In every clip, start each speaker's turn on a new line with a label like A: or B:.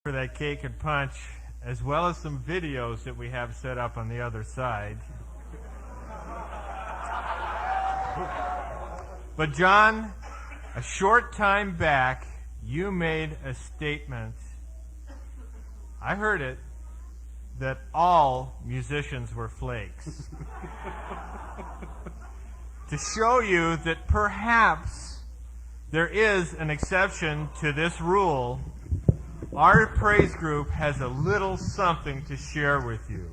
A: for that cake and punch, as well as some videos that we have set up on the other side. But John, a short time back, you made a statement. I heard it, that all musicians were flakes. To show you that perhaps there is an exception to this rule, our praise group has a little something to share with you.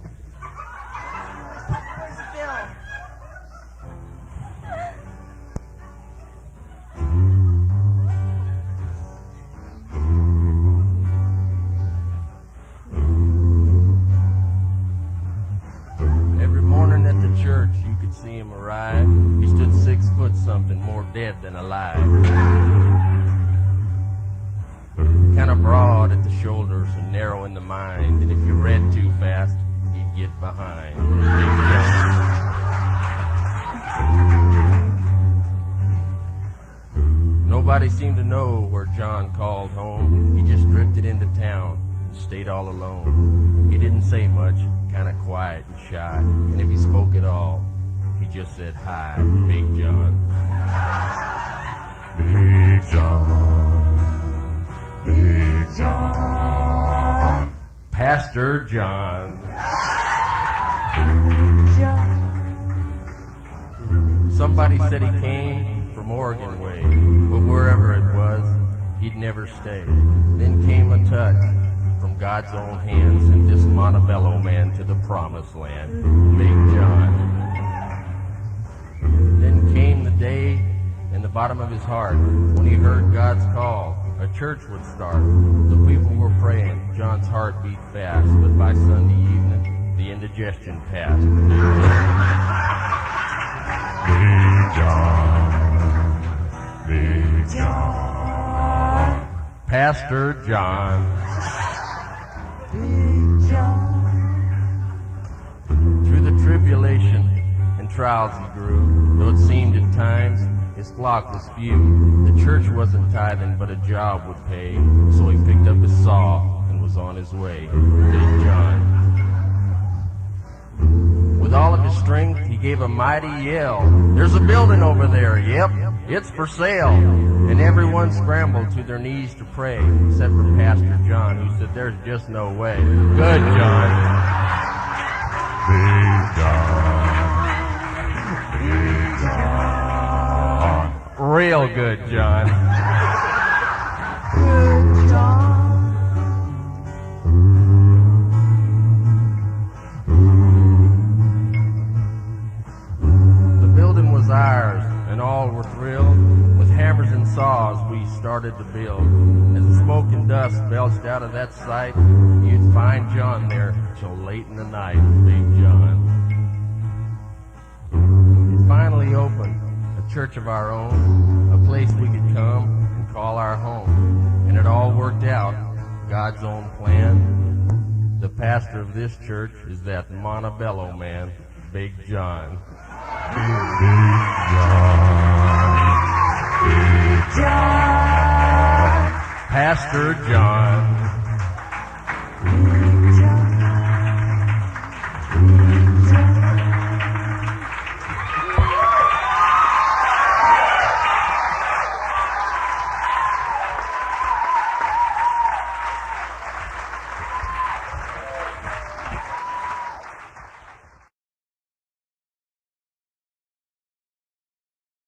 B: Every morning at the church, you could see him arrive. He stood 6 foot something, more dead than alive. Kind of broad at the shoulders and narrow in the mind, and if you read too fast, you'd get behind. Nobody seemed to know where John called home. He just drifted into town and stayed all alone. He didn't say much, kind of quiet and shy, and if he spoke at all, he just said, "Hi, Big John."
C: Big John. Big John.
B: Pastor John. Somebody said he came from Oregon way, but wherever it was, he'd never stay. Then came a touch from God's own hand, sent this Montebello man to the promised land, Big John. Then came the day in the bottom of his heart when he heard God's call. A church would start. The people were praying. John's heart beat fast, but by Sunday evening, the indigestion passed.
C: Big John. Big John.
B: Pastor John.
C: Big John.
B: Through the tribulation and trials he grew, though it seemed at times his flock was few. The church wasn't tithing, but a job would pay. So he picked up his saw and was on his way. Big John. With all of his strength, he gave a mighty yell. "There's a building over there, yep, it's for sale." And everyone scrambled to their knees to pray, except for Pastor John, who said, "There's just no way." Good, John.
C: Big John. Big John.
B: Real good, John.
C: Good John.
B: The building was ours, and all were thrilled. With hammers and saws, we started to build. As the smoke and dust belched out of that site, you'd find John there till late in the night, Big John. It finally opened, a church of our own, a place we could come and call our home. And it all worked out, God's own plan. The pastor of this church is that Montebello man, Big John.
C: Big John. Big John.
B: Pastor John.